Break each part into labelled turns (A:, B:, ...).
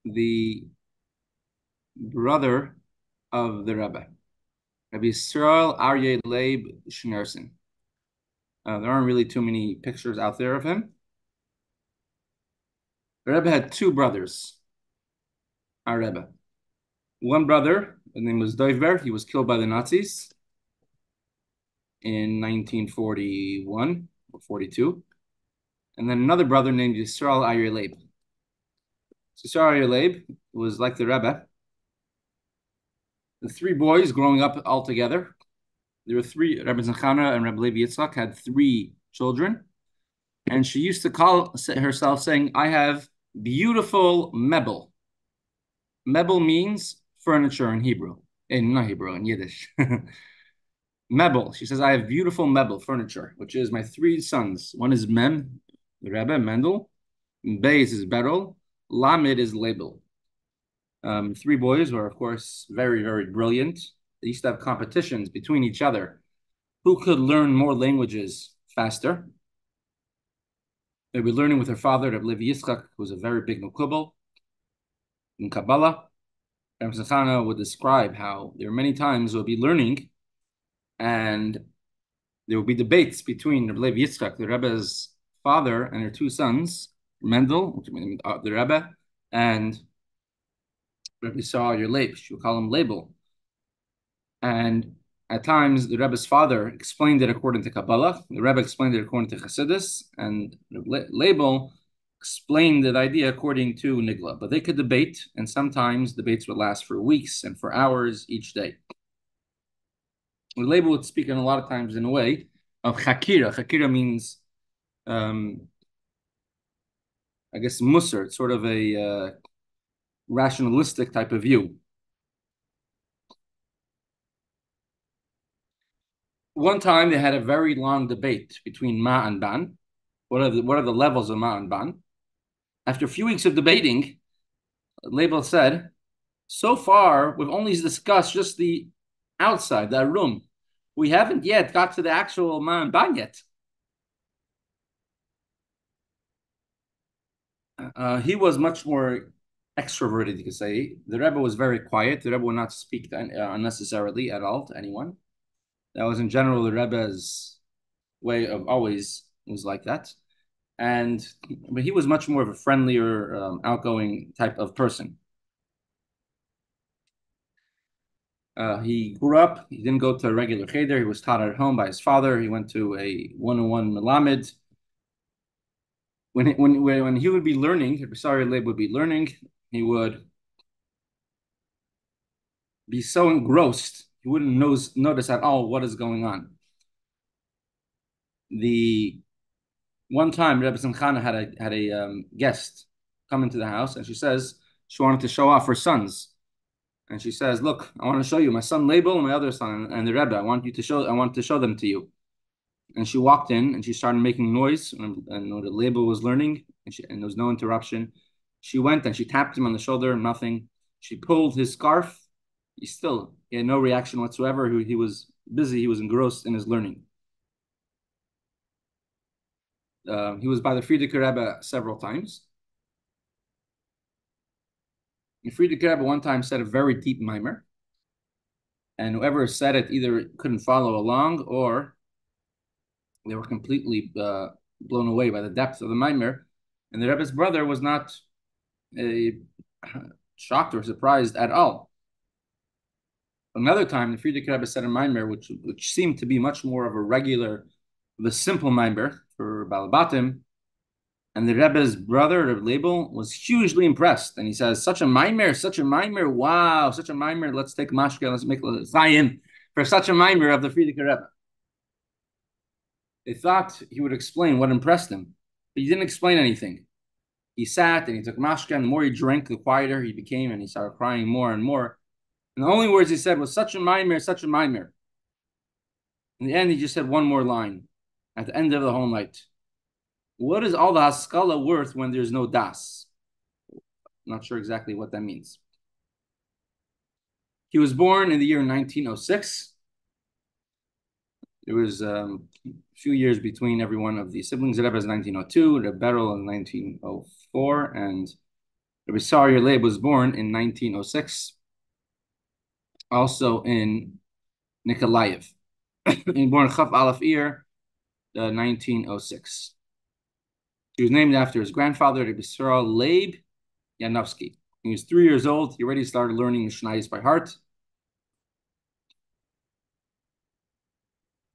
A: the brother of the Rebbe, Rabbi Yisroel, Aryeh, Leib, Schneerson. There aren't really too many pictures out there of him. The Rebbe had two brothers, our Rebbe. One brother, his name was Doivber, he was killed by the Nazis in 1941 or 42. And then another brother named Yisroel Aryeh Leib. Yisroel Aryeh Leib was like the Rebbe. The three boys growing up all together. There were three, Rebbe Zechana and Rebbe Levi Yitzchak had three children. And she used to call herself saying, I have beautiful mebel. Mebel means furniture in Hebrew. Not Hebrew, in Yiddish. Mebel. She says, I have beautiful mebel, furniture, which is my three sons. One is Mem, the Rebbe, Mendel. Beis is Berol. Lamed is Label. Three boys were, of course, very, very brilliant. They used to have competitions between each other. Who could learn more languages faster? They were learning with her father, Rabbi Levi Yitzchak, who was a very big Mekubal in Kabbalah. Rabbi Zechana would describe how there were many times they would be learning and there would be debates between Rabbi Levi Yitzchak, the Rebbe's father, and her two sons, Mendel, the Rebbe, and Rabbi Yisrael Leib. She would call him Label. And at times, the Rebbe's father explained it according to Kabbalah. The Rebbe explained it according to Chassidus, and Label explained the idea according to Nigla. But they could debate, and sometimes debates would last for weeks and for hours each day. Label would speak in a lot of times in a way of Chakira. Chakira means, I guess, Musar. It's sort of a rationalistic type of view. One time they had a very long debate between Ma and Ban. What are the levels of Ma and Ban? After a few weeks of debating, Label said, so far we've only discussed just the outside, that room. We haven't yet got to the actual Ma and Ban yet. He was much more extroverted, you could say. The Rebbe was very quiet. The Rebbe would not speak unnecessarily at all to anyone. That was in general the Rebbe's way of always was like that. But he was much more of a friendlier, outgoing type of person. He grew up. He didn't go to a regular cheder. He was taught at home by his father. He went to a one-on-one melamed. When he would be learning, Rabbi Leib would be learning, he would be so engrossed he wouldn't notice at all what is going on. The one time Rebbe Simchana had a guest come into the house, and she says she wanted to show off her sons, and she says, "Look, I want to show you my son Label and my other son and the Rebbe. I want to show them to you." And she walked in and she started making noise, and the Label was learning, and there was no interruption. She went and she tapped him on the shoulder, nothing. She pulled his scarf. He had no reaction whatsoever. He was busy. He was engrossed in his learning. He was by the Frierdiker Rebbe several times. The Frierdiker Rebbe one time said a very deep mimer, and whoever said it either couldn't follow along or they were completely blown away by the depth of the mimer. And the Rebbe's brother was not shocked or surprised at all. Another time, the Frierdiker Rebbe said a mimer which seemed to be much more of a regular, the simple mimer for Balabatim. And the Rebbe's brother, Rebbe Label, was hugely impressed. And he says, such a mimer, wow, such a mimer, let's take mashke, let's make Chaim for such a mimer of the Frierdiker Rebbe. They thought he would explain what impressed him, but he didn't explain anything. He sat and he took mashke, and the more he drank, the quieter he became, and he started crying more and more. And the only words he said was, such a mimer, such a mimer. In the end, he just said one more line at the end of the whole night. What is all the haskala worth when there's no das? I'm not sure exactly what that means. He was born in the year 1906. There was a few years between every one of the siblings. The Rebbe is 1902, the Berel in 1904, and Rabbi Tzvi Leib was born in 1906, also in Nikolaev. He was born Chaf Aleph Iyar, 1906. He was named after his grandfather, Rabbi Yisroel Leib Yanovsky. He was 3 years old. He already started learning Mishnayos by heart.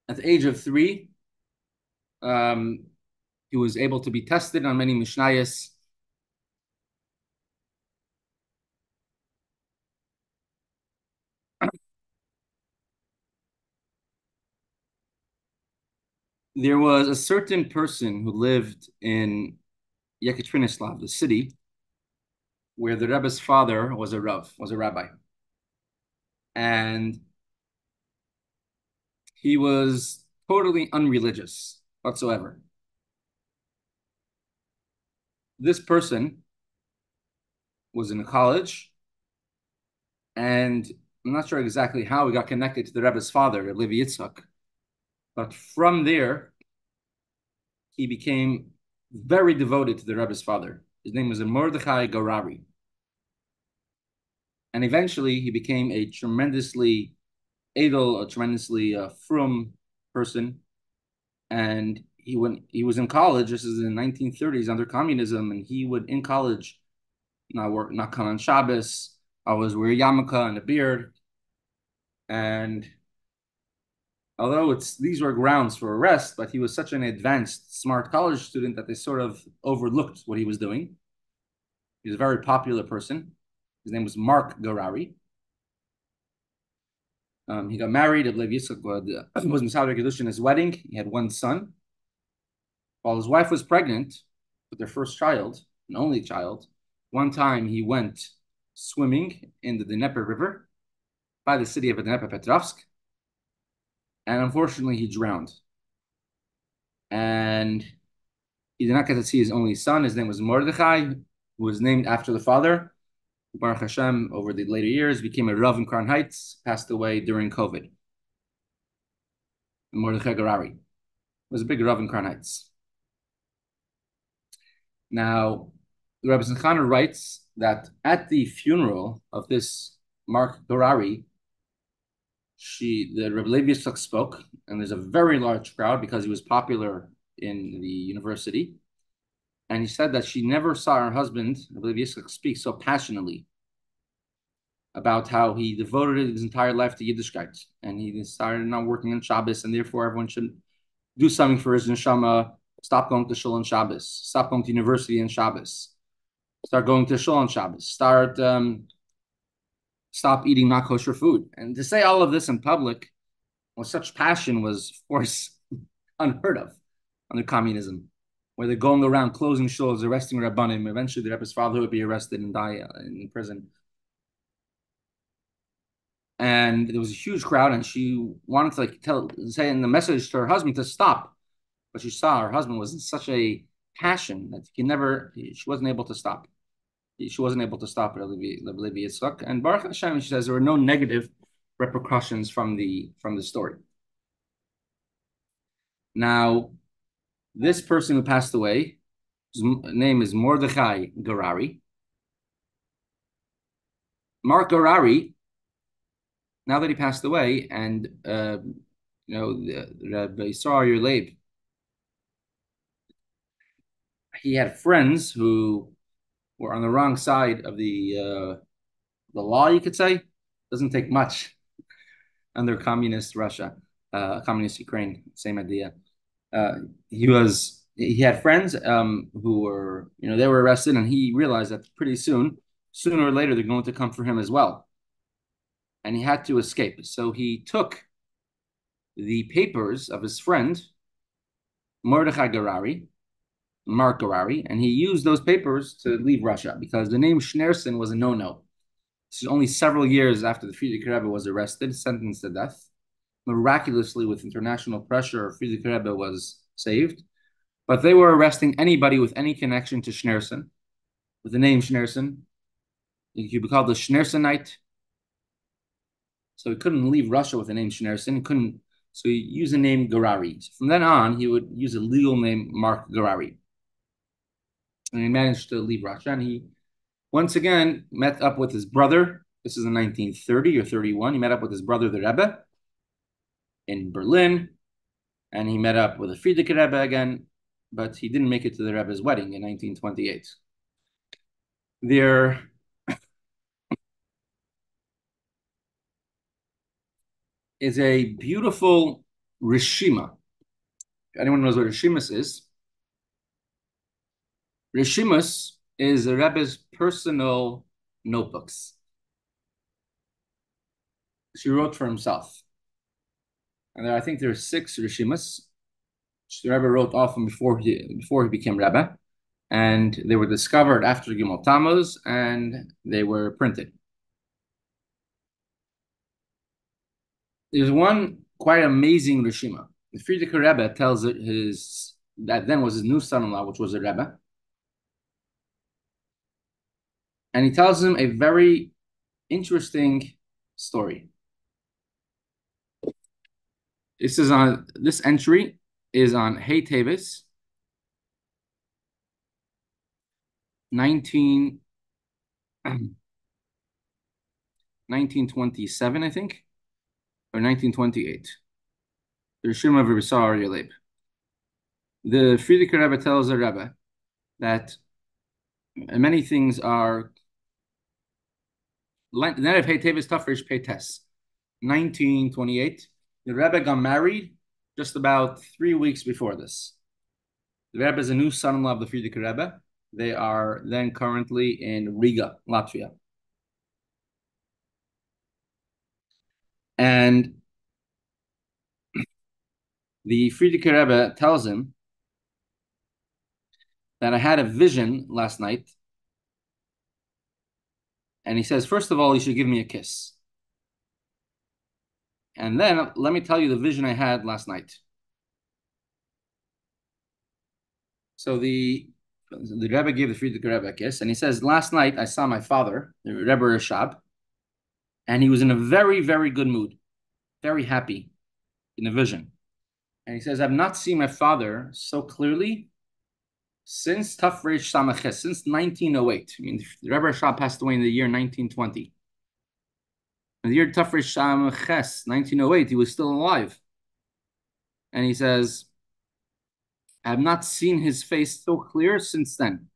A: At the age of 3, um, he was able to be tested on many Mishnayos. There was a certain person who lived in Yekaterinoslav, the city, where the Rebbe's father was a Rav, was a rabbi. And he was totally unreligious whatsoever. This person was in college, and I'm not sure exactly how he got connected to the Rebbe's father, Rabbi Yitzchak, but from there, he became very devoted to the Rebbe's father. His name was Mordechai Garari. And eventually, he became a tremendously edel, a tremendously frum person. And he was in college. This is in the 1930s under communism, and he would in college not come on Shabbos. I was wear yarmulke and a beard, and although these were grounds for arrest, but he was such an advanced, smart college student that they sort of overlooked what he was doing. He was a very popular person. His name was Mark Garari. He got married. Leib Yitzchak was Misader Kedushin in his wedding. He had one son. While his wife was pregnant with their first child, an only child, one time he went swimming in the Dnieper River by the city of Dnepropetrovsk, and unfortunately he drowned. And he did not get to see his only son. His name was Mordechai, who was named after the father. Baruch Hashem, over the later years, became a Rav in Crown Heights, passed away during COVID. Mordechai Garari was a big Rav in Crown Heights. Now, the Rebbe Tzvi writes that at the funeral of this Mark Garari, the Rebbe Leib Yitzchak spoke, and there's a very large crowd because he was popular in the university. And he said that she never saw her husband, Rebbe Leib Yitzchak, speak so passionately about how he devoted his entire life to Yiddishkeit, and he started not working on Shabbos, and therefore everyone should do something for his neshama. Stop going to shul on Shabbos. Stop going to university on Shabbos. Start going to shul on Shabbos. Stop eating not kosher food. And to say all of this in public with such passion was, of course, unheard of under communism, where they're going around closing shuls, arresting rabbanim. Eventually, the Rebbe's father would be arrested and die in prison. And there was a huge crowd, and she wanted to say in the message to her husband to stop, but she saw her husband was in such a passion that she wasn't able to stop. She wasn't able to stop Rabbi Yitzchak. And Baruch Hashem, she says there were no negative repercussions from the story. Now, this person who passed away, his name is Mordechai Garari. Mark Garari, now that he passed away, and the Rabbi Tzvi Leib, he had friends who were on the wrong side of the law, you could say. Doesn't take much under communist Russia, communist Ukraine, same idea. He had friends who were, they were arrested, and he realized that pretty soon, sooner or later, they're going to come for him as well. And he had to escape. So he took the papers of his friend, Mordechai Garari, Mark Garari, and he used those papers to leave Russia because the name Schneerson was a no-no. This is only several years after the Frierdiker Rebbe was arrested, sentenced to death. Miraculously, with international pressure, Frierdiker Rebbe was saved. But they were arresting anybody with any connection to Schneerson, with the name Schneerson. He could be called the Schneersonite. So he couldn't leave Russia with the name Schneerson. So he used the name Garari. So from then on, he would use a legal name, Mark Garari. And he managed to leave Russia, and he once again met up with his brother. This is in 1930 or 31. He met up with his brother, the Rebbe, in Berlin, and he met up with the Frierdiker Rebbe again, but he didn't make it to the Rebbe's wedding in 1928. There is a beautiful Rishima. If anyone knows what Rishimus is, Rishimus is the Rebbe's personal notebooks. She wrote for himself. And I think there are 6 Rishimus, which the Rebbe wrote often before he became Rebbe. And they were discovered after Gimel Tammuz, and they were printed. There's one quite amazing Rishima. The Frierdiker Rebbe tells it that then was his new son-in-law, which was a Rebbe. And he tells him a very interesting story. This entry is on Hey Tevis, 1927, I think, or 1928. The Rishima of Aryeh Leib. The Frierdiker Rebbe tells the Rebbe that many things are net of Hey Tevis Tafresh Peites, 1928. The Rebbe got married just about 3 weeks before this. The Rebbe is a new son-in-law of the Frierdiker Rebbe. They are then currently in Riga, Latvia. And the Frierdiker Rebbe tells him that I had a vision last night. And he says, first of all, you should give me a kiss. And then let me tell you the vision I had last night. So the Rebbe gave the Frierdiker Rebbe a kiss, and he says, last night I saw my father, the Rebbe Rashab, and he was in a very, very good mood, very happy in a vision. And he says, I've not seen my father so clearly since Tafresh Samaches, since 1908. I mean, the Rebbe Rashab passed away in the year 1920. In the year Tafresh Samaches, 1908, he was still alive. And he says, I have not seen his face so clear since then.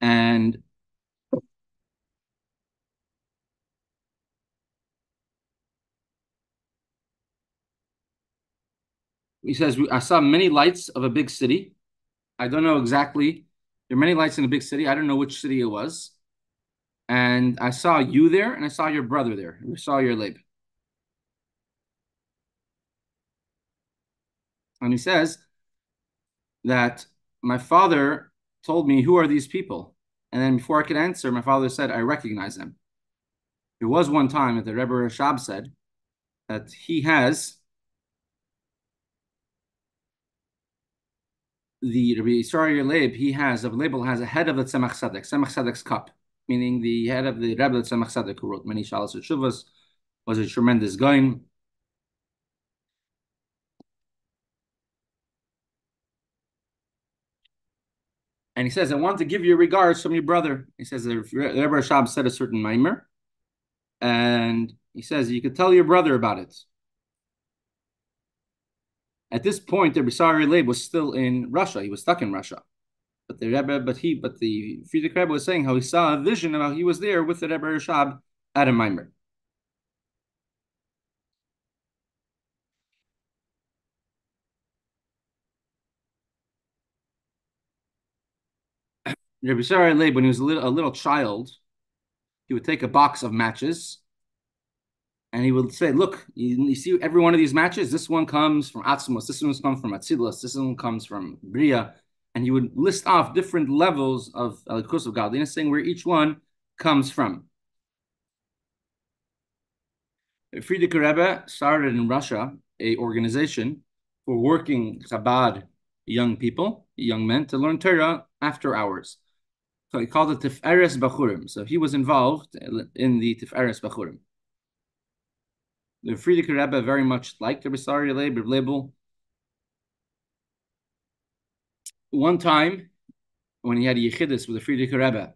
A: And he says, I saw many lights of a big city. I don't know exactly. There are many lights in a big city. I don't know which city it was. And I saw you there, and I saw your brother there. I saw your Leib. And he says that my father told me, who are these people? And then before I could answer, my father said, I recognize them. There was one time that the Rebbe Rashab said that he has the Rabbi Yisroel Leib, the label has a head of the Tzemach Tzedek's cup, meaning the head of the Rebbe of Tzemach Tzedek, who wrote many Shalos Shuvas, was a tremendous guy. And he says, I want to give you regards from your brother. He says, the Rebbe Rashab said a certain mimer, and he says, you could tell your brother about it. At this point, the Yisroel Leib was still in Russia. He was stuck in Russia. But the Frierdiker Rebbe was saying how he saw a vision of how he was there with the Rebbe Rashab at a mimer. Rabbi Yisroel Leib, when he was a little child, he would take a box of matches and he would say, look, you see every one of these matches? This one comes from Atzmos, this one comes from Atzilus, this one comes from Bria. And he would list off different levels of Alikus of godliness, saying where each one comes from. Frierdiker Rebbe started in Russia an organization for working Chabad young people, young men, to learn Torah after hours. So he called it Tiferes Bachurim. So he was involved in the Tiferes Bachurim. The Frierdiker Rebbe very much liked Rabbi Yisroel Leib, One time, when he had a Yechidus with the Frierdiker Rebbe,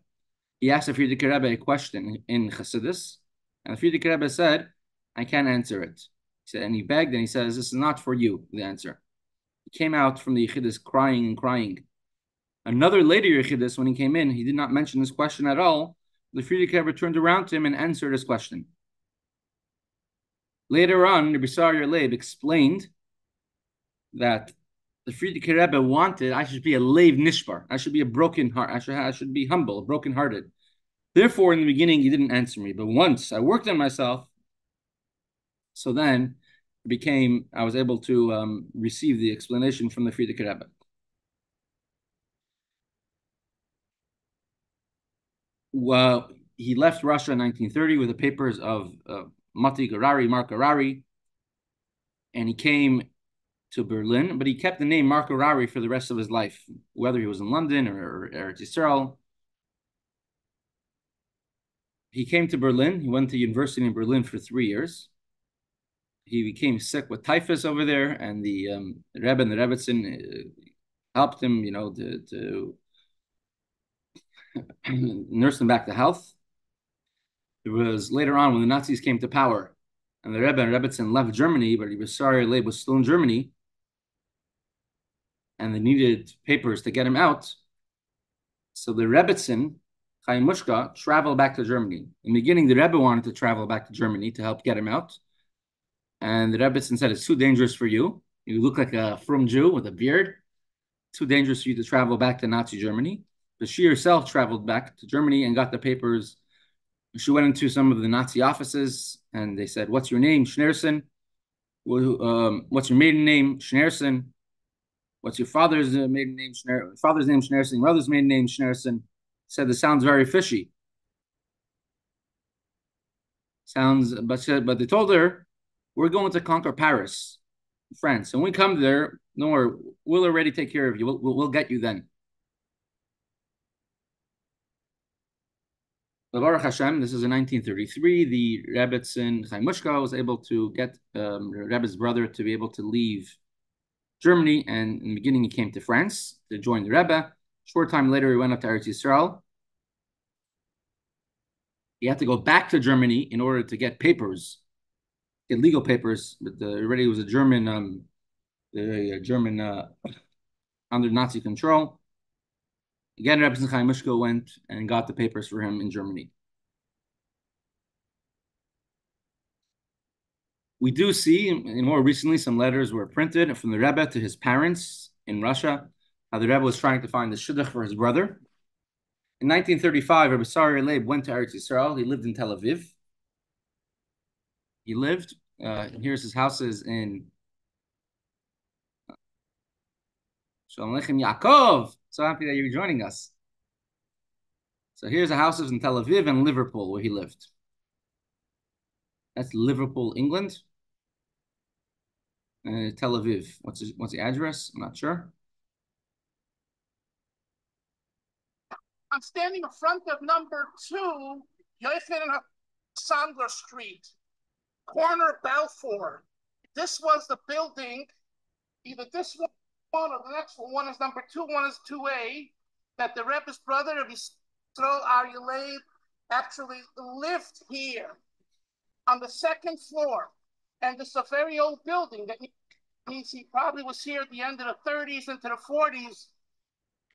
A: he asked the Frierdiker Rebbe a question in Chassidus, and the Frierdiker Rebbe said, I can't answer it. He said, and he begged, and he says, this is not for you, the answer. He came out from the Yechidus crying and crying. Another later Yechidus, when he came in, he did not mention this question at all. The Frierdiker Rebbe turned around to him and answered his question. Later on, Rabbi Leib explained that the Frierdiker Rebbe wanted I should be a Leib Nishbar. I should be a broken heart. I should be humble, broken-hearted. Therefore, in the beginning, he didn't answer me. But once I worked on myself, so then I was able to receive the explanation from the Frierdiker Rebbe. Well, he left Russia in 1930 with the papers of Mark Harari, and he came to Berlin, but he kept the name Mark Harari for the rest of his life, whether he was in London or Eretz Yisrael. He came to Berlin. He went to university in Berlin for 3 years. He became sick with typhus over there, and the Rebbe and the Rebbetzin helped him, to nurse him back to health. It was later on when the Nazis came to power, and the Rebbe and Rebbetzin left Germany, but Yisroel Leib was still in Germany, and they needed papers to get him out. So the Rebbetzin, Chaim traveled back to Germany. In the beginning, the Rebbe wanted to travel back to Germany to help get him out. And the Rebbetzin said, it's too dangerous for you. You look like a frum Jew with a beard. Too dangerous for you to travel back to Nazi Germany. But she herself traveled back to Germany and got the papers. She went into some of the Nazi offices, and they said, what's your name? Schneerson. What's your maiden name? Schneerson. What's your father's maiden name? Father's name Schneerson. Your mother's maiden name Schneerson. Said this sounds very fishy. But they told her, we're going to conquer Paris, France. And when we come there, no worry, we'll already take care of you. We'll get you then. Baruch Hashem, this is in 1933. The Rebbetzin Chaim was able to get Rebbe's brother to be able to leave Germany, and in the beginning he came to France to join the Rebbe. Short time later, he went up to Eretz Yisrael. He had to go back to Germany in order to get papers, get legal papers. But already was a German, under Nazi control. Again, Rebbe Chaim went and got the papers for him in Germany. We do see, more recently, some letters were printed from the Rebbe to his parents in Russia, how the Rebbe was trying to find the shliach for his brother. In 1935, Rabbi Tzvi Leib went to Eretz Yisrael. He lived in Tel Aviv. Here's his houses in Shalom Aleichem Yaakov. So happy that you're joining us. So here's the houses in Tel Aviv and Liverpool where he lived. That's Liverpool, England. Tel Aviv. What's the address? I'm not sure.
B: I'm standing in front of number 2, Sandler Street, corner Balfour. This was the building, either this one or the next one. One is number 2, one is 2A, that the Rebbe's brother, Yisroel Aryeh Leib, actually lived here on the 2nd floor. And this is a very old building that means he probably was here at the end of the 30s into the 40s.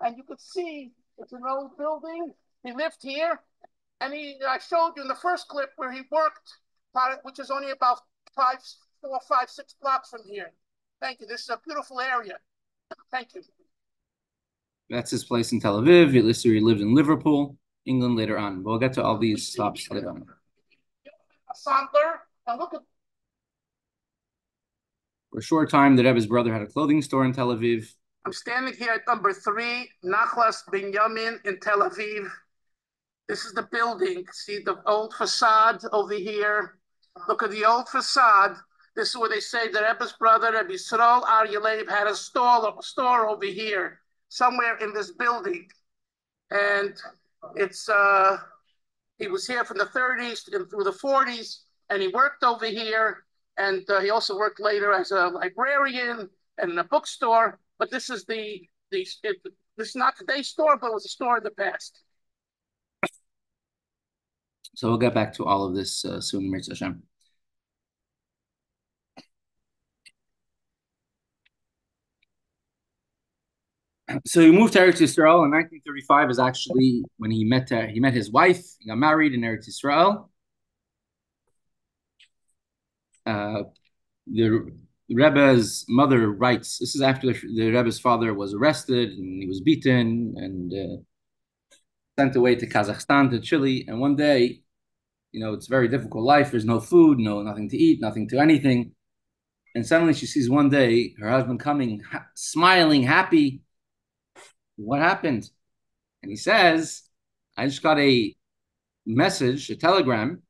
B: And you could see it's an old building. He lived here. And I showed you in the first clip where he worked, which is only about 4, 5, 6 blocks from here. Thank you. This is a beautiful area. Thank you.
A: That's his place in Tel Aviv. He lived in Liverpool, England later on. We'll get to all these stops later on.
B: Sandler. And look at.
A: For a short time, the Rebbe's brother had a clothing store in Tel Aviv.
B: I'm standing here at number 3, Nachlas Binyamin in Tel Aviv. This is the building. See the old facade over here. Look at the old facade. This is where they say the Rebbe's brother, Rabbi Yisroel Aryeh Leib, had a store over here, somewhere in this building. And it's he was here from the 30s and through the 40s, and he worked over here. And he also worked later as a librarian and in a bookstore. But this is the This is not today's store, but it was a store in the past.
A: So we'll get back to all of this soon, Mirza Hashem. So he moved to Eretz Yisrael in 1935. Is actually when he met his wife. He got married in Eretz Yisrael. The Rebbe's mother writes. This is after the Rebbe's father was arrested and he was beaten and sent away to Kazakhstan, to Chile. And one day, it's a very difficult life. There's no food, nothing to eat, nothing to anything. And suddenly she sees one day her husband coming, smiling, happy. What happened? And he says, I just got a message, a telegram,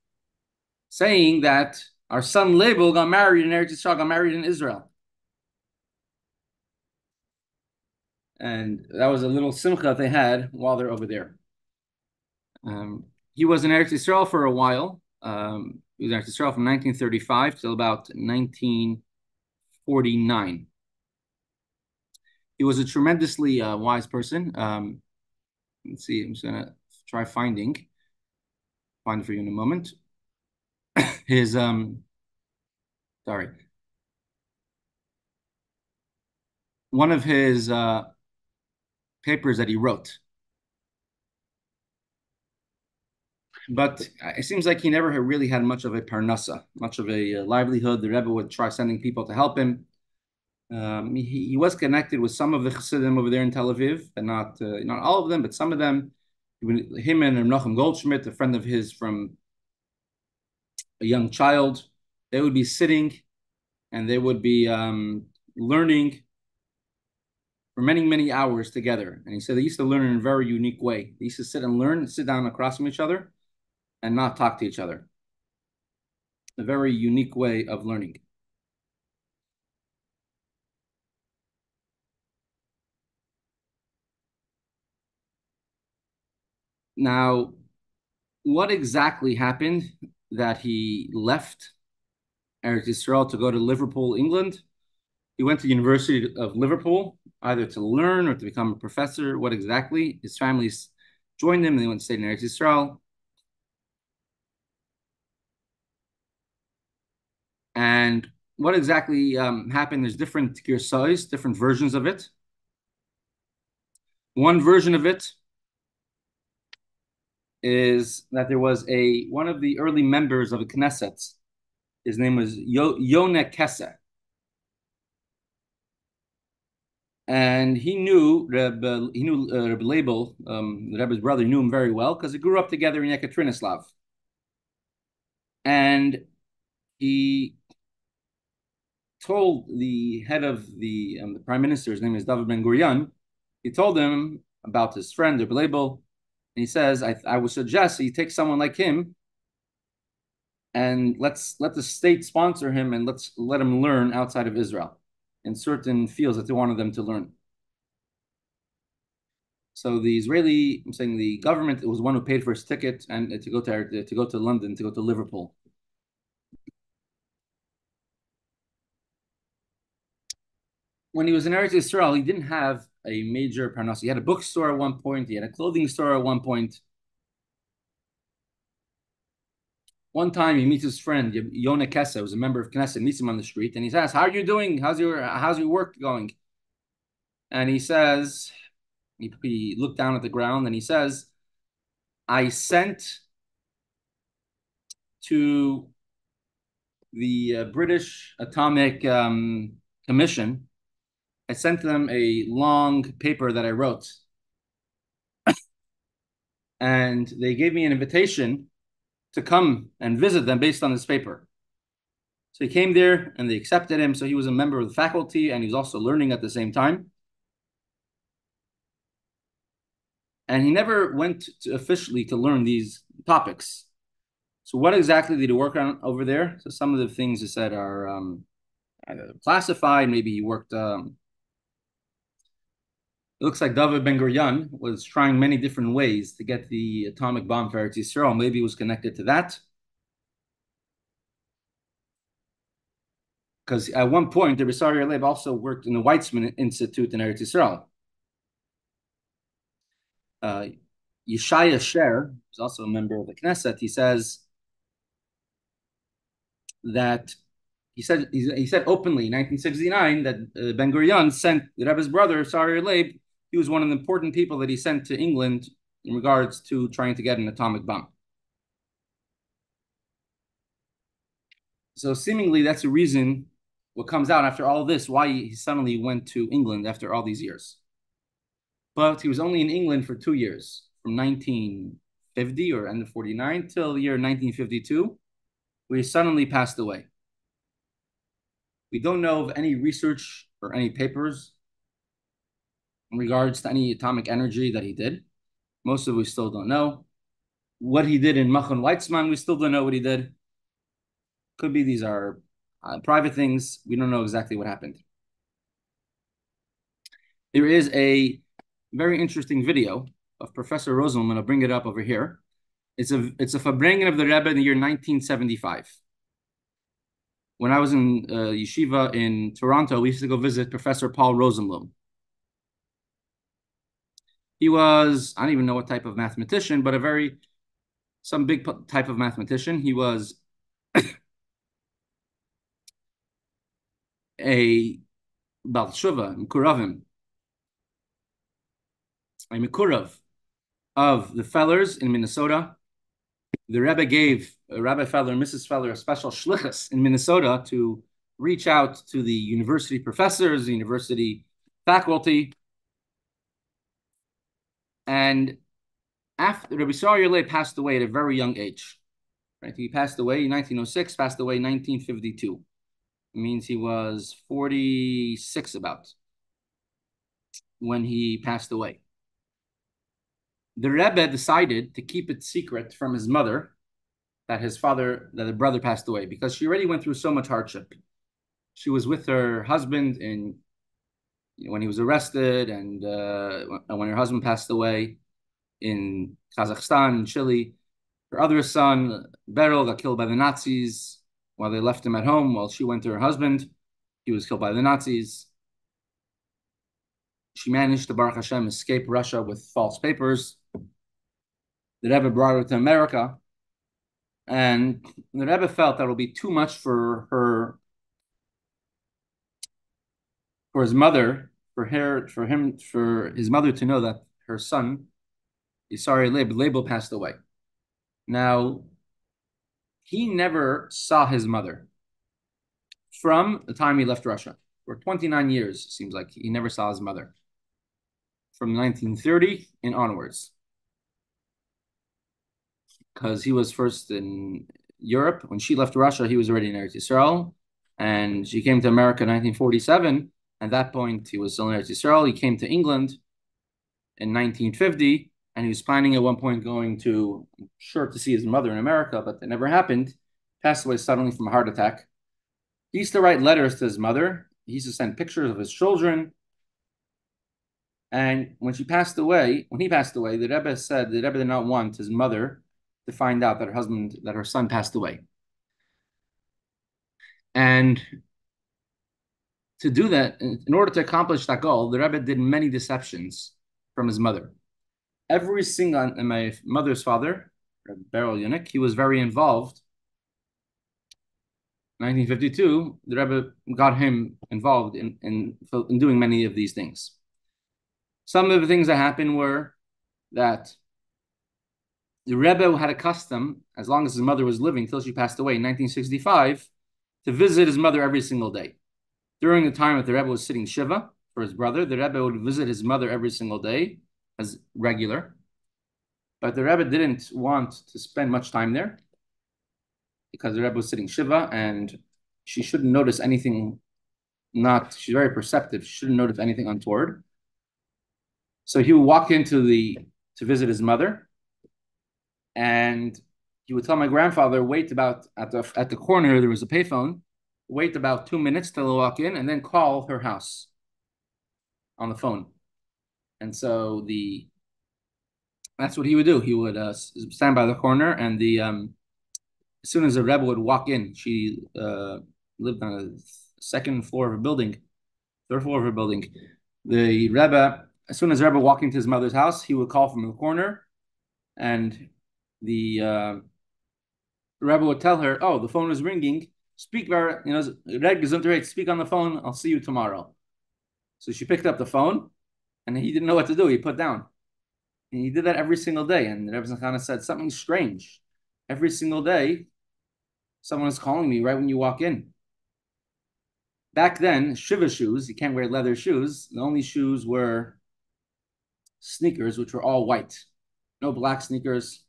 A: saying that our son Leib got married in Eretz Yisrael, got married in Israel. And that was a little simcha that they had while they're over there. He was in Eretz Yisrael for a while. He was in Eretz Yisrael from 1935 till about 1949. He was a tremendously wise person. Let's see, I'm just going to try find it for you in a moment. His, sorry. One of his papers that he wrote. But it seems like he never really had much of a parnasa, much of a livelihood. The Rebbe would try sending people to help him. He was connected with some of the Chassidim over there in Tel Aviv, and not all of them, but some of them. Him and Menachem Goldschmidt, a friend of his from a young child, they would be sitting and they would be learning for many, many hours together. And he said they used to learn in a very unique way. They used to sit down across from each other and not talk to each other. A very unique way of learning. Now, what exactly happened that he left Eretz Yisrael to go to Liverpool, England? He went to the University of Liverpool, either to learn or to become a professor. What exactly? His family joined him, and they went to stay in Eretz Yisrael. And what exactly happened? There's different girsais, different versions of it. One version of it is that there was one of the early members of the Knesset. His name was Yonah Kesseh. And he knew Rebbe Leib, the Rebbe's brother, knew him very well because they grew up together in Yekaterinoslav. And he told the head of the prime minister, his name is David Ben Gurion, he told him about his friend Rebbe Leib, and he says, I would suggest you take someone like him and let the state sponsor him and let's let him learn outside of Israel in certain fields that they wanted them to learn. So the government, it was one who paid for his ticket and to go to London, to go to Liverpool. When he was in Eretz Yisrael, he didn't have a major parnasa. He had a bookstore at one point. He had a clothing store at one point. One time he meets his friend, Yonah Kesseh, who's a member of Knesset, meets him on the street, and he says, how are you doing? How's your work going? And he says, he looked down at the ground and he says, I sent to the British Atomic Commission, I sent them a long paper that I wrote. And they gave me an invitation to come and visit them based on this paper. So he came there and they accepted him. So he was a member of the faculty and he was also learning at the same time. And he never went officially to learn these topics. So what exactly did he work on over there? So some of the things he said are either classified. Maybe he worked. It looks like David Ben Gurion was trying many different ways to get the atomic bomb for Eretz Yisrael. Maybe it was connected to that. Because at one point, the Aryeh Leib also worked in the Weizmann Institute in Eretz Yisrael. Yeshaya Sher, who's also a member of the Knesset, he says that he said openly in 1969 that Ben Gurion sent the Rebbe's brother, Aryeh Leib. He was one of the important people that he sent to England in regards to trying to get an atomic bomb. So seemingly that's the reason what comes out after all this, why he suddenly went to England after all these years. But he was only in England for 2 years, from 1950 or end of 49 till the year 1952, where he suddenly passed away. We don't know of any research or any papers in regards to any atomic energy that he did. Most of it we still don't know. What he did in Machon Weizmann, we still don't know what he did. Could be these are private things. We don't know exactly what happened. There is a very interesting video of Professor Rosenblum. I'll bring it up over here. It's a Farbrengen of the Rebbe in the year 1975. When I was in yeshiva in Toronto, we used to go visit Professor Paul Rosenblum. He was, I don't even know what type of mathematician, but some big type of mathematician. He was a Baal Tshuva, Mikuravim, a Mikurav of the Fellers in Minnesota. The Rebbe gave Rabbi Feller and Mrs. Feller a special shlichus in Minnesota to reach out to the university professors, the university faculty. And after Rabbi Yisroel Leib passed away at a very young age, right? He passed away in 1906, passed away in 1952. It means he was 46 about when he passed away. The Rebbe decided to keep it secret from his mother that the brother passed away, because she already went through so much hardship. She was with her husband when he was arrested, and when her husband passed away in Kazakhstan and Chile. Her other son, Beryl, got killed by the Nazis while they left him at home while she went to her husband. He was killed by the Nazis. She managed to, Baruch Hashem, escape Russia with false papers. The Rebbe brought her to America, and the Rebbe felt that it would be too much for his mother, for his mother to know that her son, Leib passed away. Now, he never saw his mother from the time he left Russia. For 29 years, it seems like he never saw his mother. From 1930 and onwards. Because he was first in Europe. When she left Russia, he was already in Eretz Yisrael. And she came to America in 1947. At that point, he was still in Eretz Yisrael. He came to England in 1950. And he was planning at one point going to see his mother in America, but that never happened. Passed away suddenly from a heart attack. He used to write letters to his mother. He used to send pictures of his children. And when he passed away, the Rebbe said the Rebbe did not want his mother to find out that her son passed away. And to do that, in order to accomplish that goal, the Rebbe did many deceptions from his mother. Every single, and my mother's father, Beryl Yunik, he was very involved. 1952, the Rebbe got him involved in doing many of these things. Some of the things that happened were that the Rebbe had a custom, as long as his mother was living, till she passed away in 1965, to visit his mother every single day. During the time that the Rebbe was sitting Shiva for his brother, the Rebbe would visit his mother every single day as regular. But the Rebbe didn't want to spend much time there because the Rebbe was sitting Shiva and she shouldn't notice anything she's very perceptive. She shouldn't notice anything untoward. So he would walk to visit his mother, and he would tell my grandfather, wait about at the corner, there was a payphone, wait about 2 minutes till he'll walk in, and then call her house on the phone. And so that's what he would do. He would stand by the corner, and as soon as the Rebbe would walk in, she lived on a third floor of a building. The Rebbe as soon as Rebbe walked into his mother's house, he would call from the corner, and the Rebbe would tell her, "Oh, the phone is ringing. Speak, speak on the phone. I'll see you tomorrow." So she picked up the phone, and he didn't know what to do. He put down, and he did that every single day. And the Rebbe Zechana said something strange. Every single day, someone is calling me right when you walk in. Back then, shiva shoes, you can't wear leather shoes. The only shoes were sneakers, which were all white. No black sneakers,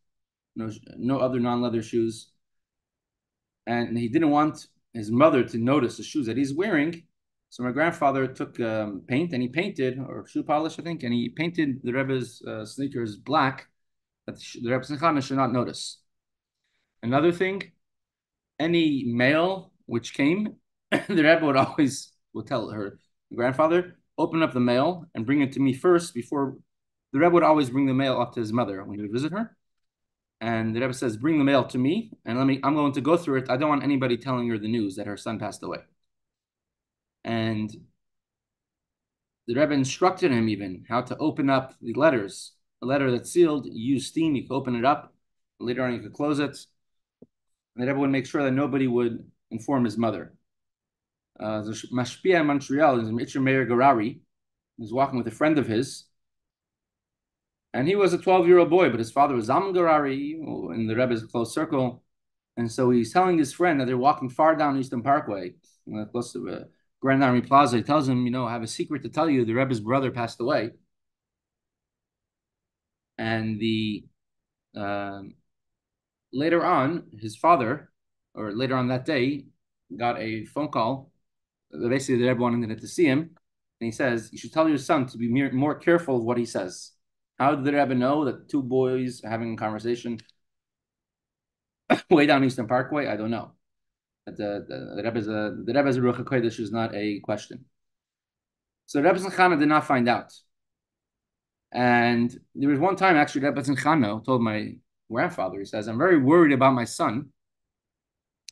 A: no other non-leather shoes. And he didn't want his mother to notice the shoes that he's wearing. So my grandfather took paint and he painted, or shoe polish, I think, and he painted the Rebbe's sneakers black that the Rebbe Zechana should not notice. Another thing, any mail which came, the Rebbe would tell her grandfather, open up the mail and bring it to me first before the Rebbe would always bring the mail up to his mother when he would visit her. And the Rebbe says, bring the mail to me and I'm going to go through it. I don't want anybody telling her the news that her son passed away. And the Rebbe instructed him even how to open up the letters. A letter that's sealed, you use steam, you can open it up. Later on, you could close it. And the Rebbe would make sure that nobody would inform his mother. The Mashpia in Montreal is Mitchell Meir Garari. He was walking with a friend of his. And he was a 12-year-old boy, but his father was Zalman Garari in the Rebbe's close circle. And so he's telling his friend that they're walking far down Eastern Parkway, close to Grand Army Plaza. He tells him, I have a secret to tell you. The Rebbe's brother passed away. And later on, his father, or later on that day, got a phone call. Basically, the Rebbe wanted to see him. And he says, you should tell your son to be more careful of what he says. How did the Rebbe know that two boys are having a conversation way down Eastern Parkway? I don't know. But the Rebbe's Ruach HaKodesh is not a question. So Rebbe Zechana did not find out. And there was one time, actually, Rebbe Zechana told my grandfather, he says, I'm very worried about my son.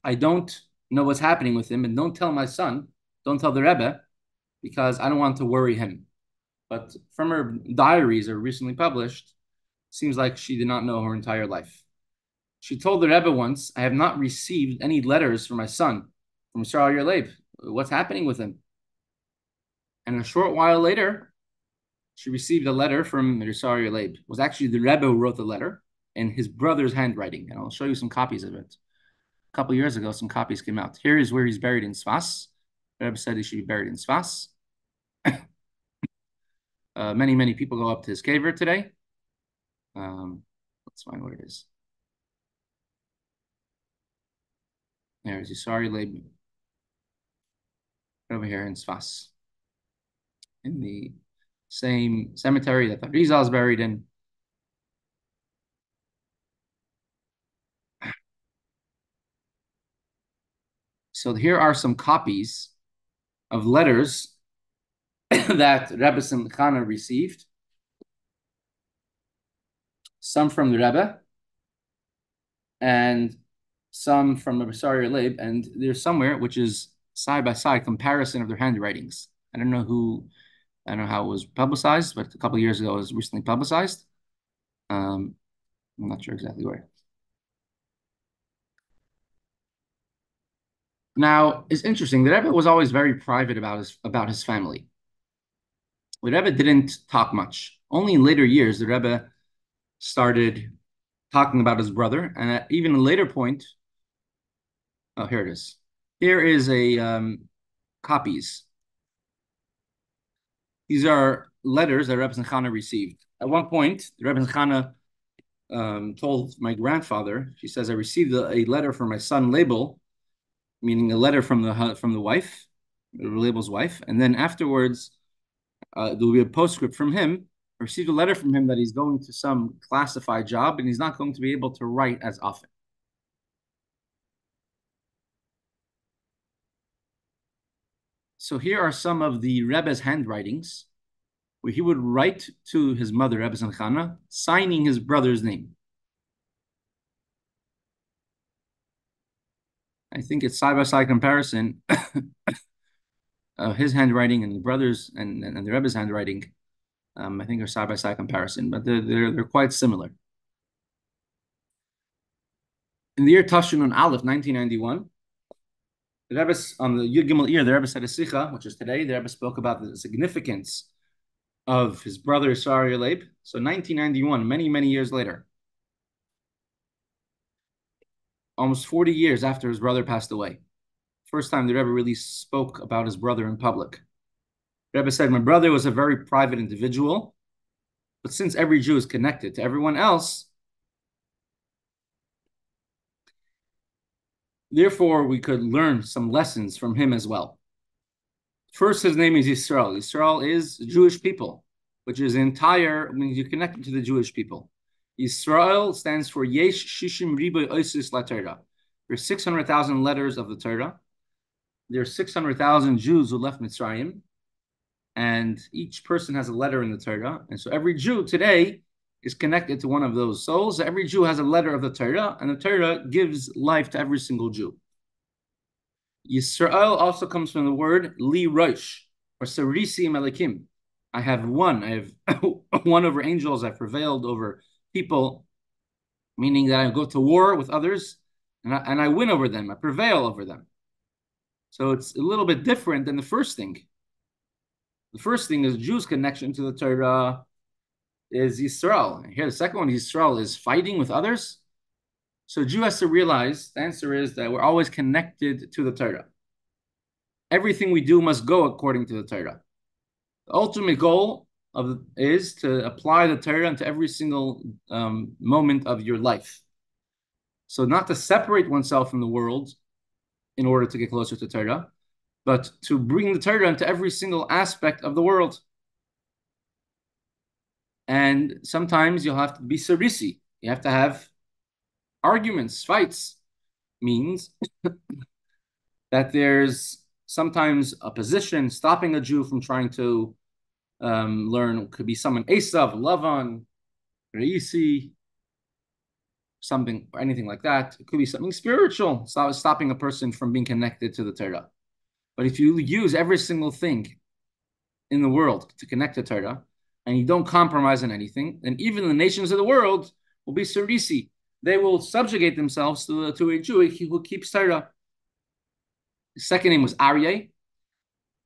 A: I don't know what's happening with him, and don't tell my son, don't tell the Rebbe, because I don't want to worry him. But from her diaries that were recently published, seems like she did not know her entire life. She told the Rebbe once, I have not received any letters from my son, from Yisroel Leib. What's happening with him? And a short while later, she received a letter from Yisroel Leib. It was actually the Rebbe who wrote the letter in his brother's handwriting. And I'll show you some copies of it. A couple of years ago, some copies came out. Here is where he's buried in Sfas. The Rebbe said he should be buried in Sfas. Many people go up to his caver today. Let's find where it is. There's Yisroel Leib over here in Sfas, in the same cemetery that the Rizal is buried in. So here are some copies of letters that Rebbe Zechana received. Some from the Rebbe and some from the Yisroel Leib, and there's somewhere which is side-by-side comparison of their handwritings. I don't know how it was publicized, but a couple of years ago it was recently publicized. I'm not sure exactly where. Now, it's interesting. The Rebbe was always very private about his family. The Rebbe didn't talk much. Only in later years, the Rebbe started talking about his brother, and at even a later point, oh, here it is. Here is a copies. These are letters that Rebbe Zechana received. At one point, the Rebbe Zechana told my grandfather, she says, I received a letter from my son Leib, meaning a letter from the wife, Leib's wife, and then afterwards there will be a postscript from him. I received a letter from him that he's going to some classified job and he's not going to be able to write as often. So here are some of the Rebbe's handwritings where he would write to his mother, Rebbe Zechana, signing his brother's name. I think it's side-by-side comparison of his handwriting and the brother's and the Rebbe's handwriting. I think are side-by-side comparison, but they're quite similar. In the year Tashunun Aleph, 1991, the Rebbe, on the Yud Gimel year, the Rebbe said a Sikha, which is today. The Rebbe spoke about the significance of his brother Yisroel Leib. So 1991, many, many years later, almost 40 years after his brother passed away, first time the Rebbe really spoke about his brother in public. The Rebbe said, my brother was a very private individual, but since every Jew is connected to everyone else, therefore we could learn some lessons from him as well. First, his name is Yisroel. Yisroel is Jewish people, which is entire, means you're connected to the Jewish people. Yisroel stands for Yesh Shishim Riboy Oisis La Torah. There's 600,000 letters of the Torah. There's 600,000 Jews who left Mitzrayim, and each person has a letter in the Torah. And so every Jew today is connected to one of those souls. Every Jew has a letter of the Torah, and the Torah gives life to every single Jew. Yisroel also comes from the word li rosh, or sarisi melikim. I have won. I have won over angels. I've prevailed over people, meaning that I go to war with others, and I win over them. I prevail over them. So it's a little bit different than the first thing. The first thing is Jews' connection to the Torah is Yisrael. Here, the second one, Yisrael, is fighting with others. So Jew has to realize, the answer is that we're always connected to the Torah. Everything we do must go according to the Torah. The ultimate goal is to apply the Torah into every single moment of your life. So not to separate oneself from the world in order to get closer to Torah, but to bring the Torah into every single aspect of the world. And sometimes you'll have to be sarisi. You have to have arguments, fights. Means that there's sometimes opposition stopping a Jew from trying to learn. It could be someone Esav, Lavan, Reisi, something or anything like that. It could be something spiritual, stopping a person from being connected to the Torah. But if you use every single thing in the world to connect to Torah, and you don't compromise on anything, then even the nations of the world will be sarisi. They will subjugate themselves to a Jew who keeps Torah. His second name was Aryeh.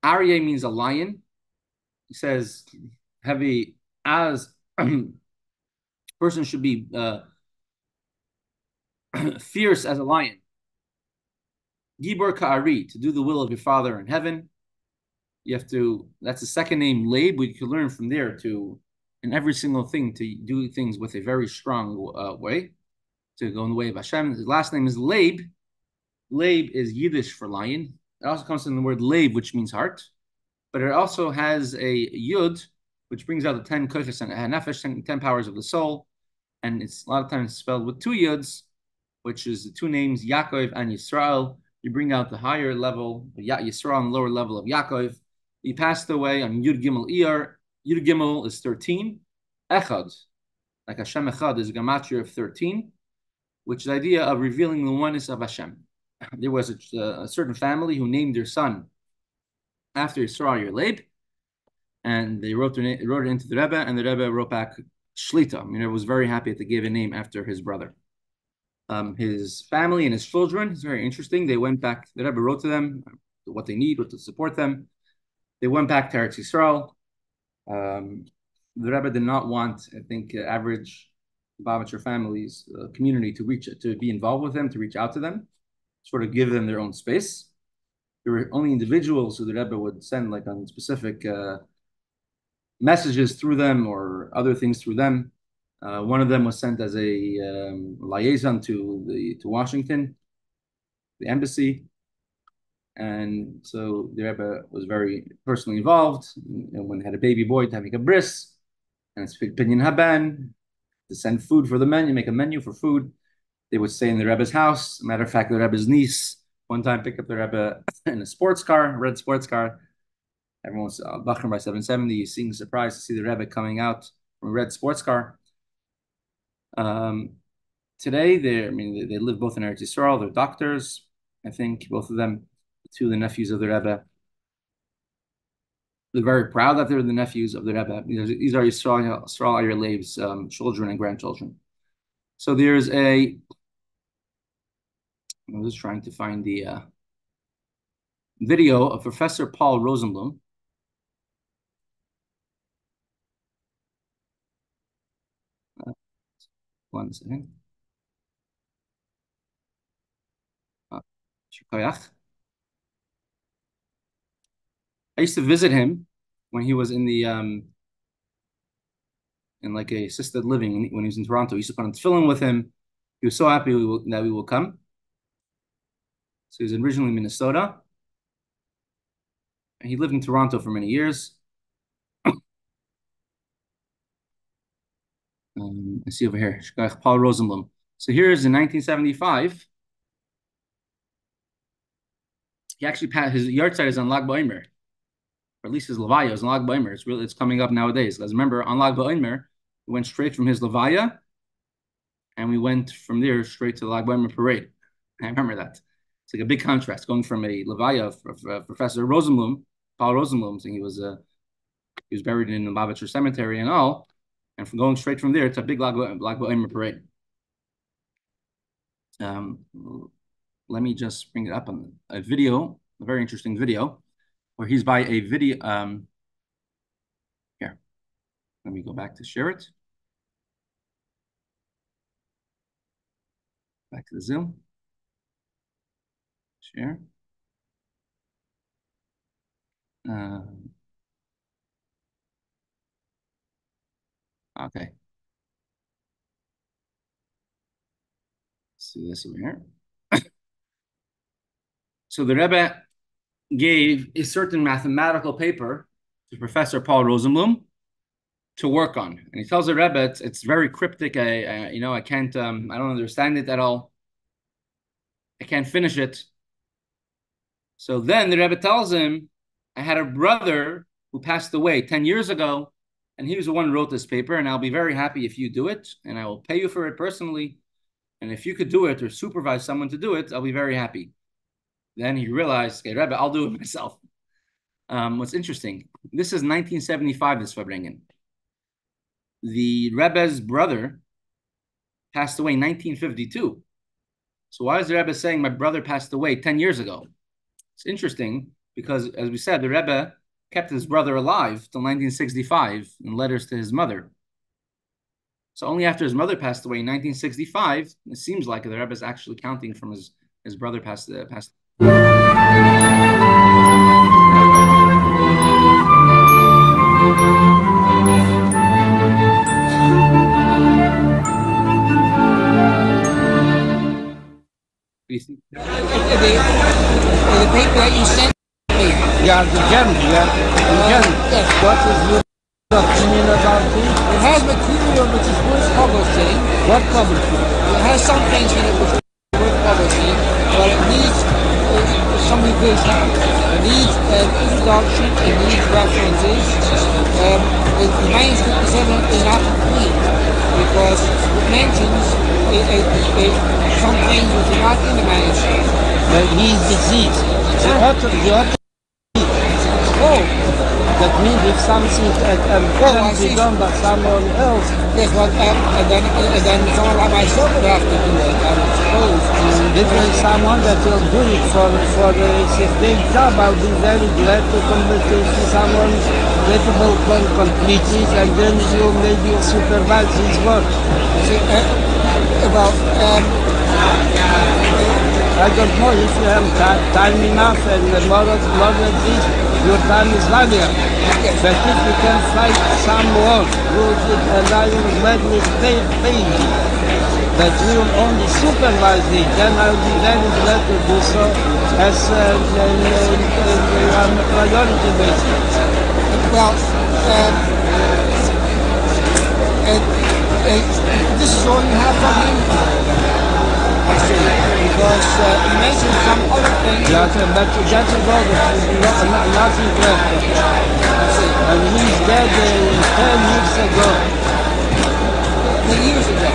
A: Aryeh means a lion. He says, heavy as person should be fierce as a lion. Gibor Ka'ari, to do the will of your Father in heaven. You have to, that's the second name, Leib. We can learn from there to, in every single thing, to do things with a very strong way, to go in the way of Hashem. His last name is Leib. Leib is Yiddish for lion. It also comes from the word Leib, which means heart. But it also has a Yud, which brings out the 10 kochos and nefesh, 10 powers of the soul. And it's a lot of times spelled with 2 Yuds, which is the 2 names, Yaakov and Yisrael. You bring out the higher level, Yisrael, and the lower level of Yaakov. He passed away on Yud Gimel Iyar. Yud Gimel is 13. Echad, like Hashem Echad, is a gematria of 13, which is the idea of revealing the oneness of Hashem. There was a certain family who named their son after Yisroel Leib, and they wrote it into the Rebbe, and the Rebbe wrote back Shlita. I mean, I was very happy to give a name after his brother. His family and his children, it's very interesting. They went back, the Rebbe wrote to them what they need, what to support them. They went back to Eretz Yisrael. The Rebbe did not want, I think, average Babachur families, community to be involved with them, to reach out to them, sort of give them their own space. There were only individuals who the Rebbe would send like on specific messages through them or other things through them. One of them was sent as a liaison to Washington, the embassy. And so the Rebbe was very personally involved. And when they had a baby boy, to make a bris, and it's pinyin haben, to send food for the menu, make a menu for food. They would stay in the Rebbe's house. Matter of fact, the Rebbe's niece one time picked up the Rebbe in a sports car, red sports car. Everyone's Bachram by 770, seeing surprised to see the Rebbe coming out from a red sports car. Today, they live both in Eretz Yisrael. They're doctors, I think, both of them. 2 of the nephews of the Rebbe. They're very proud that they're the nephews of the Rebbe. These are Yisroel Aryeh Leib's children and grandchildren. So there's I'm just trying to find the video of Professor Paul Rosenblum. One second. I used to visit him when he was in the in like a assisted living when he was in Toronto. I used to put on tefillin with him. He was so happy that we will come. So he was originally in Minnesota. And he lived in Toronto for many years. I see over here, Paul Rosenblum. So here's in 1975. He actually passed his yard site is on Lag BaOmer, or at least his levaya is on Lag BaOmer. It's coming up nowadays. Because remember, on Lag BaOmer, we went straight from his levaya, and we went from there straight to the Lag BaOmer parade. I remember that. It's like a big contrast going from a levaya of Professor Rosenblum, Paul Rosenblum, saying he was buried in the Lubavitcher Cemetery and all, and from going straight from there to a big Lag BaOmer parade. Let me just bring it up on a video, a very interesting video, where he's by a video. Here, let me go back to share it. Back to the Zoom. Share. Okay. Let's do this over here. So the Rebbe gave a certain mathematical paper to Professor Paul Rosenblum to work on, and he tells the Rebbe it's very cryptic. I can't, I don't understand it at all. I can't finish it. So then the Rebbe tells him, I had a brother who passed away 10 years ago, and he was the one who wrote this paper, and I'll be very happy if you do it, and I will pay you for it personally. And if you could do it or supervise someone to do it, I'll be very happy. Then he realized, okay, Rebbe, I'll do it myself. What's interesting, this is 1975, this Fabrengen. The Rebbe's brother passed away in 1952. So why is the Rebbe saying my brother passed away 10 years ago? It's interesting because, as we said, the Rebbe kept his brother alive till 1965 in letters to his mother. So only after his mother passed away in 1965, it seems like the Rebbe is actually counting from his brother passed. You see?
C: The paper that you sent me.
D: Yeah, the gem, yeah.
C: Yes.
D: What is your opinion about it?
C: It has material which is worth publishing.
D: What publishing?
C: It has some things in it which is worth publishing, but it needs some revision. It needs an introduction, it needs references. The manuscript is not complete because it mentions some things which are not in the manuscript.
D: But he is deceased. The author
C: Oh,
D: that means if something can be done by someone else.
C: yes, but and then someone like myself would have to do it, I suppose.
D: This is someone that will do it for his big job. I'll be very glad to convert to someone capable can complete it, and then you maybe supervise his work.
C: See,
D: I don't know if you have time enough and more than this, your time is valuable. But if you can find someone who and I will gladly pay you, that will only supervise it, then I'll be very glad to do so as on a priority basis.
C: well, this is all you have from him. I see, because you mentioned some other things.
D: But that's about nothing left.
C: I see.
D: And he's dead 10 years ago.
C: 10 years ago.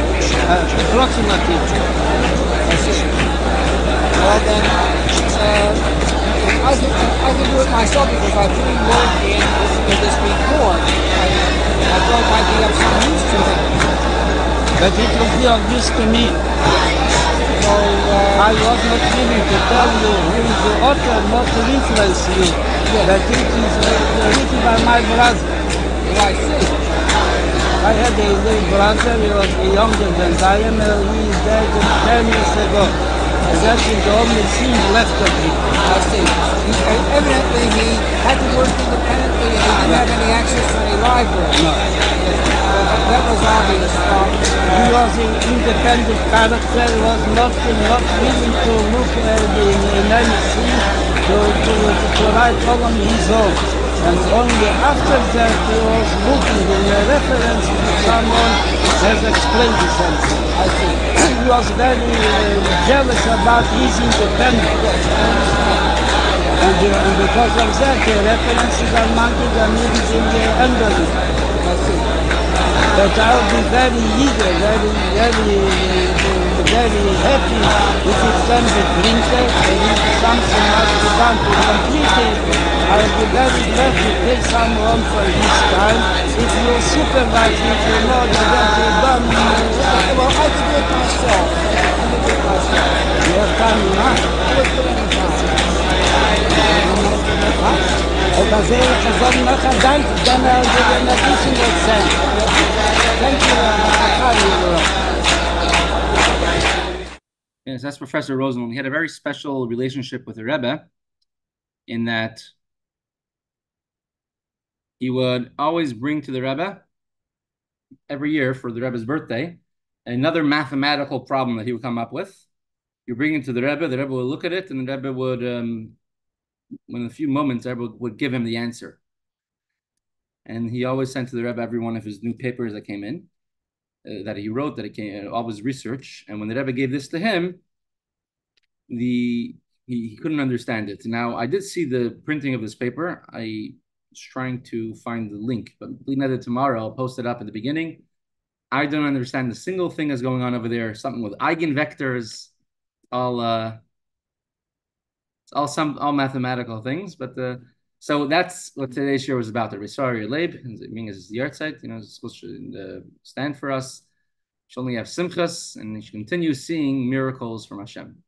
D: Approximately.
C: I see. Well then, I can do it myself because I've been working in this report. I thought it might be of some use to me.
D: But it will be of use to me.
C: So
D: I was not willing to tell you who is the author, not to influence you.
C: Yes.
D: But it is written by my brother.
C: I see.
D: I had a little brother, he was younger than I am, he is dead 10 years ago. And that is the only thing left of him.
C: I see. Evidently, he had to work independently and he didn't have any access to any library.
D: No.
C: That was obvious.
D: He was an independent character, was not willing to look in anything, to write all on his own. And only after that he was looking in a reference to someone has explained something.
C: I see.
D: He was very jealous about his independence. And because of that, the references are mounted and moved in the underling.
C: I see.
D: But I'll be very eager, very happy if it sends a printer and if something must be done to complete it. I'll be very glad to take someone for his time. If you supervise it, you know that you're done.
C: Well, I do it myself.
D: You have time enough. Because they have not a dime, then I'll give an additional cent. Thank you very much.
A: Yes, that's Professor Rosenwald. He had a very special relationship with the Rebbe in that he would always bring to the Rebbe every year for the Rebbe's birthday another mathematical problem that he would come up with. You bring it to the Rebbe would look at it, and the Rebbe would, in a few moments, the Rebbe would give him the answer. And he always sent to the Rebbe every one of his new papers that came in, that he wrote, that it came, all his research. And when the Rebbe gave this to him, he couldn't understand it. Now, I did see the printing of this paper. I was trying to find the link, but leading to tomorrow, I'll post it up at the beginning. I don't understand a single thing that's going on over there. Something with eigenvectors, all mathematical things. But so that's what today's show was about. The Aryeh Leib, meaning is the yahrzeit. It's supposed to stand for us. We should only have simchas, and we should continue seeing miracles from Hashem.